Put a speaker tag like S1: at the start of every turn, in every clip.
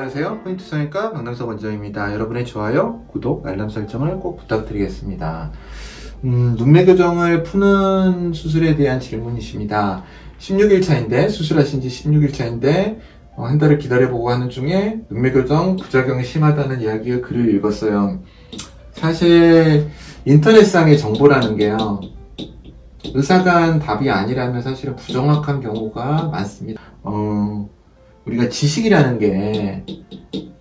S1: 안녕하세요. 포인트 성형외과 박남석 원장입니다. 여러분의 좋아요, 구독, 알람 설정을 꼭 부탁드리겠습니다. 눈매 교정을 푸는 수술에 대한 질문이십니다. 16일 차인데, 수술하신 지 16일 차인데 한 달을 기다려보고 하는 중에 눈매 교정 부작용이 심하다는 이야기의 글을 읽었어요. 사실 인터넷상의 정보라는 게요, 의사가 한 답이 아니라면 사실은 부정확한 경우가 많습니다. 우리가 지식이라는 게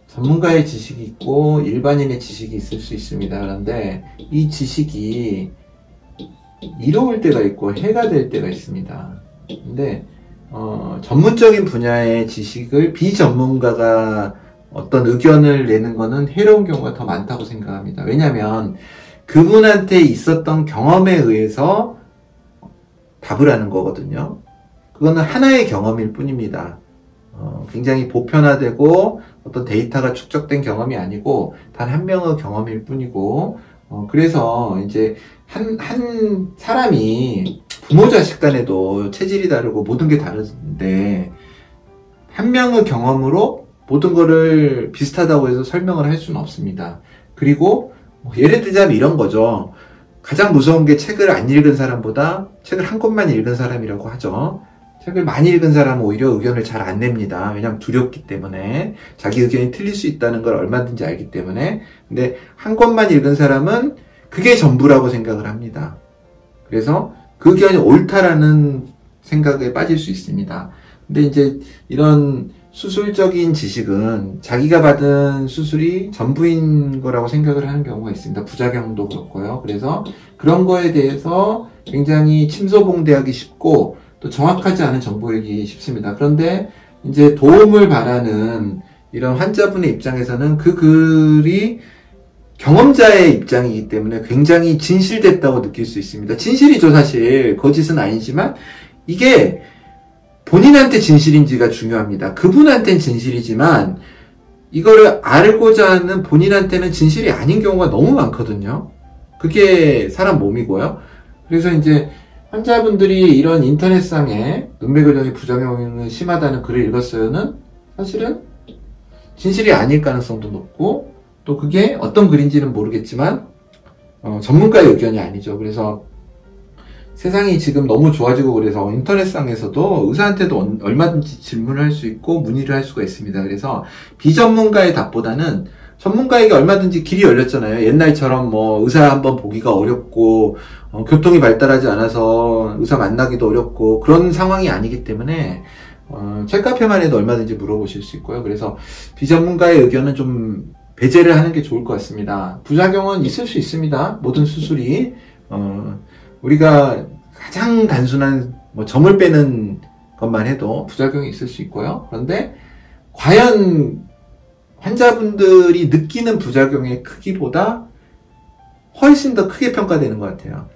S1: 전문가의 지식이 있고 일반인의 지식이 있을 수 있습니다. 그런데 이 지식이 이로울 때가 있고 해가 될 때가 있습니다. 근데 전문적인 분야의 지식을 비전문가가 어떤 의견을 내는 거는 해로운 경우가 더 많다고 생각합니다. 왜냐하면 그분한테 있었던 경험에 의해서 답을 하는 거거든요. 그거는 하나의 경험일 뿐입니다. 굉장히 보편화되고 어떤 데이터가 축적된 경험이 아니고 단 한 명의 경험일 뿐이고, 그래서 이제 한 사람이 부모 자식 간에도 체질이 다르고 모든 게 다른데 한 명의 경험으로 모든 거를 비슷하다고 해서 설명을 할 수는 없습니다. 그리고 예를 들자면 이런 거죠. 가장 무서운 게 책을 안 읽은 사람보다 책을 한 권만 읽은 사람이라고 하죠. 책을 많이 읽은 사람은 오히려 의견을 잘 안 냅니다. 왜냐하면 두렵기 때문에, 자기 의견이 틀릴 수 있다는 걸 얼마든지 알기 때문에. 근데 한 권만 읽은 사람은 그게 전부라고 생각을 합니다. 그래서 그 의견이 옳다라는 생각에 빠질 수 있습니다. 근데 이제 이런 수술적인 지식은 자기가 받은 수술이 전부인 거라고 생각을 하는 경우가 있습니다. 부작용도 그렇고요. 그래서 그런 거에 대해서 굉장히 침소봉대하기 쉽고 또 정확하지 않은 정보이기 쉽습니다. 그런데 이제 도움을 바라는 이런 환자분의 입장에서는 그 글이 경험자의 입장이기 때문에 굉장히 진실됐다고 느낄 수 있습니다. 진실이죠, 사실. 거짓은 아니지만 이게 본인한테 진실인지가 중요합니다. 그분한테는 진실이지만 이거를 알고자 하는 본인한테는 진실이 아닌 경우가 너무 많거든요. 그게 사람 몸이고요. 그래서 이제 환자분들이 이런 인터넷상에 눈매 교정이 부작용이 심하다는 글을 읽었어요는 사실은 진실이 아닐 가능성도 높고, 또 그게 어떤 글인지는 모르겠지만 전문가의 의견이 아니죠. 그래서 세상이 지금 너무 좋아지고 그래서 인터넷상에서도 의사한테도 얼마든지 질문을 할 수 있고 문의를 할 수가 있습니다. 그래서 비전문가의 답보다는 전문가에게 얼마든지 길이 열렸잖아요. 옛날처럼 뭐 의사 한번 보기가 어렵고 교통이 발달하지 않아서 의사 만나기도 어렵고 그런 상황이 아니기 때문에 책카페만 해도 얼마든지 물어보실 수 있고요. 그래서 비전문가의 의견은 좀 배제를 하는 게 좋을 것 같습니다. 부작용은 있을 수 있습니다. 모든 수술이 우리가 가장 단순한 점을 빼는 것만 해도 부작용이 있을 수 있고요. 그런데 과연 환자분들이 느끼는 부작용의 크기보다 훨씬 더 크게 평가되는 것 같아요.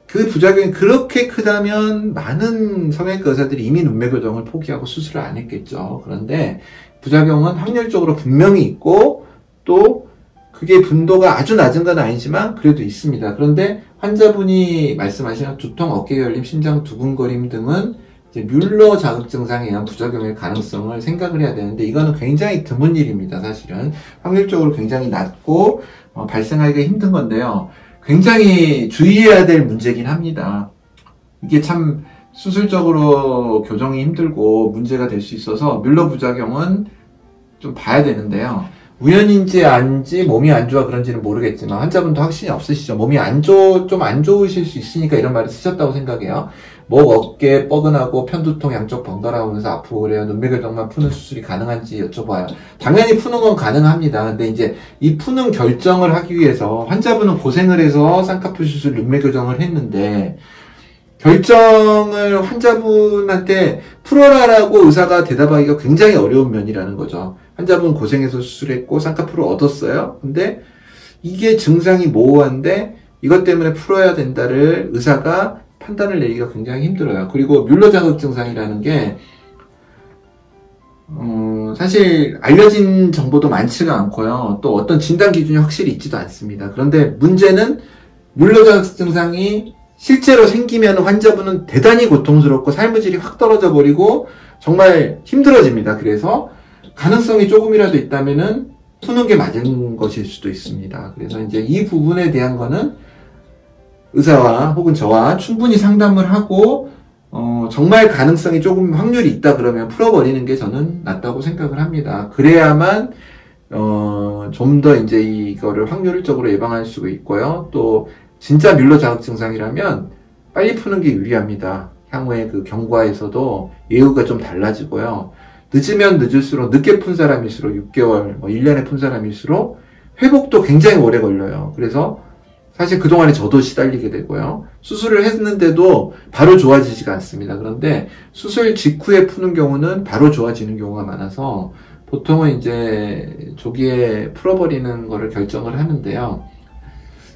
S1: 그 부작용이 그렇게 크다면 많은 성형외과 의사들이 이미 눈매 교정을 포기하고 수술을 안 했겠죠. 그런데 부작용은 확률적으로 분명히 있고, 또 그게 빈도가 아주 낮은 건 아니지만 그래도 있습니다. 그런데 환자분이 말씀하시는 두통, 어깨 결림, 심장 두근거림 등은 이제 뮬러 자극 증상에 의한 부작용의 가능성을 생각을 해야 되는데, 이거는 굉장히 드문 일입니다. 사실은 확률적으로 굉장히 낮고 발생하기가 힘든 건데요. 굉장히 주의해야 될 문제긴 합니다. 이게 참 수술적으로 교정이 힘들고 문제가 될 수 있어서 뮬러 부작용은 좀 봐야 되는데요. 우연인지 아닌지, 몸이 안 좋아 그런지는 모르겠지만 환자분도 확신이 없으시죠. 몸이 좀 안 좋으실 수 있으니까 이런 말을 쓰셨다고 생각해요. 목, 어깨 뻐근하고 편두통, 양쪽 번갈아 오면서 아프고 그래요. 눈매 교정만 푸는 수술이 가능한지 여쭤봐요. 당연히 푸는 건 가능합니다. 근데 이제 이 푸는 결정을 하기 위해서 환자분은 고생을 해서 쌍꺼풀 수술, 눈매 교정을 했는데 결정을 환자분한테 풀어라라고 의사가 대답하기가 굉장히 어려운 면이라는 거죠. 환자분 고생해서 수술했고 쌍꺼풀을 얻었어요. 근데 이게 증상이 모호한데 이것 때문에 풀어야 된다를 의사가 판단을 내리기가 굉장히 힘들어요. 그리고 뮬러 자극 증상이라는 게 사실 알려진 정보도 많지가 않고요. 또 어떤 진단 기준이 확실히 있지도 않습니다. 그런데 문제는 뮬러 자극 증상이 실제로 생기면 환자분은 대단히 고통스럽고 삶의 질이 확 떨어져 버리고 정말 힘들어집니다. 그래서 가능성이 조금이라도 있다면은 푸는 게 맞은 것일 수도 있습니다. 그래서 이제 이 부분에 대한 거는 의사와 혹은 저와 충분히 상담을 하고 정말 가능성이 조금 확률이 있다 그러면 풀어버리는 게 저는 낫다고 생각을 합니다. 그래야만 좀 더 이제 이거를 확률적으로 예방할 수가 있고요. 또 진짜 뮬러 자극 증상이라면 빨리 푸는 게 유리합니다. 향후에 그 경과에서도 예후가 좀 달라지고요. 늦으면 늦을수록 늦게 푼 사람일수록 6개월, 1년에 푼 사람일수록 회복도 굉장히 오래 걸려요. 그래서 사실 그동안에 저도 시달리게 되고요. 수술을 했는데도 바로 좋아지지가 않습니다. 그런데 수술 직후에 푸는 경우는 바로 좋아지는 경우가 많아서 보통은 이제 조기에 풀어버리는 거를 결정을 하는데요.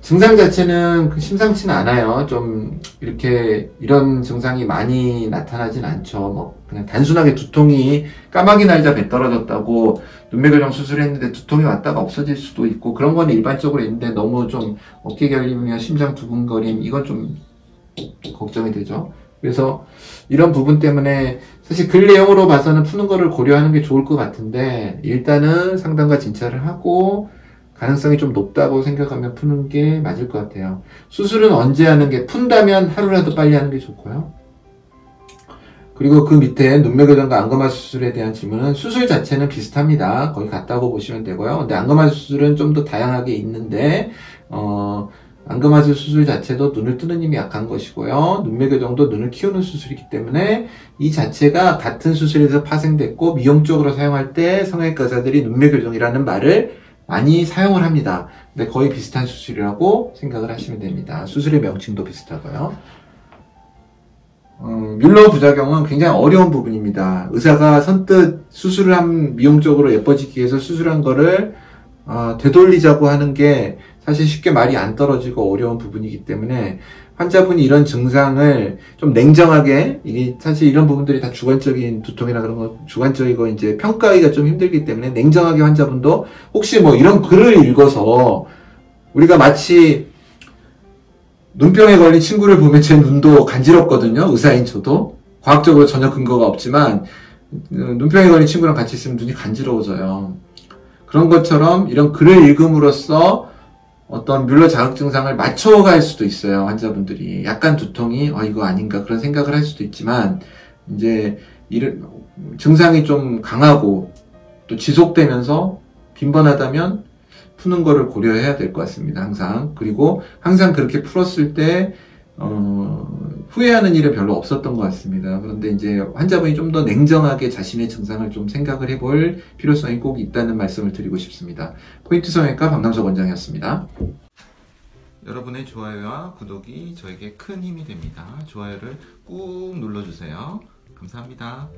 S1: 증상 자체는 심상치는 않아요. 좀 이렇게 이런 증상이 많이 나타나진 않죠. 뭐 그냥 단순하게 두통이 까마귀 날자 배 떨어졌다고 눈매교정 수술했는데 두통이 왔다가 없어질 수도 있고 그런 건 일반적으로 있는데 너무 좀 어깨 결림이나 심장 두근거림 이건 좀 걱정이 되죠. 그래서 이런 부분 때문에 사실 글 내용으로 봐서는 푸는 거를 고려하는 게 좋을 것 같은데 일단은 상담과 진찰을 하고 가능성이 좀 높다고 생각하면 푸는 게 맞을 것 같아요. 수술은 언제 하는 게 푼다면 하루라도 빨리 하는 게 좋고요. 그리고 그 밑에 눈매교정과 안검하 수술에 대한 질문은 수술 자체는 비슷합니다. 거의 같다고 보시면 되고요. 근데 안검하 수술은 좀 더 다양하게 있는데 안검하수 수술 자체도 눈을 뜨는 힘이 약한 것이고요. 눈매교정도 눈을 키우는 수술이기 때문에 이 자체가 같은 수술에서 파생됐고 미용적으로 사용할 때 성형외과 의사들이 눈매교정이라는 말을 많이 사용을 합니다. 근데 거의 비슷한 수술이라고 생각을 하시면 됩니다. 수술의 명칭도 비슷하고요. 뮬러 부작용은 굉장히 어려운 부분입니다. 의사가 선뜻 수술을 한 미용적으로 예뻐지기 위해서 수술한 거를 되돌리자고 하는 게 사실 쉽게 말이 안 떨어지고 어려운 부분이기 때문에 환자분이 이런 증상을 좀 냉정하게, 이게 사실 이런 부분들이 다 주관적인 두통이나 그런 거 주관적이고 이제 평가하기가 좀 힘들기 때문에 냉정하게 환자분도 혹시 뭐 이런 글을 읽어서 우리가 마치 눈병에 걸린 친구를 보면 제 눈도 간지럽거든요. 의사인 저도. 과학적으로 전혀 근거가 없지만 눈병에 걸린 친구랑 같이 있으면 눈이 간지러워져요. 그런 것처럼 이런 글을 읽음으로써 어떤 뮬러 자극 증상을 맞춰갈 수도 있어요. 환자분들이 약간 두통이 이거 아닌가 그런 생각을 할 수도 있지만 이제 이런 증상이 좀 강하고 또 지속되면서 빈번하다면 푸는 거를 고려해야 될 것 같습니다. 항상. 그리고 항상 그렇게 풀었을 때 후회하는 일은 별로 없었던 것 같습니다. 그런데 이제 환자분이 좀 더 냉정하게 자신의 증상을 좀 생각을 해볼 필요성이 꼭 있다는 말씀을 드리고 싶습니다. 포인트 성형외과 박남석 원장이었습니다. 여러분의 좋아요와 구독이 저에게 큰 힘이 됩니다. 좋아요를 꾹 눌러주세요. 감사합니다.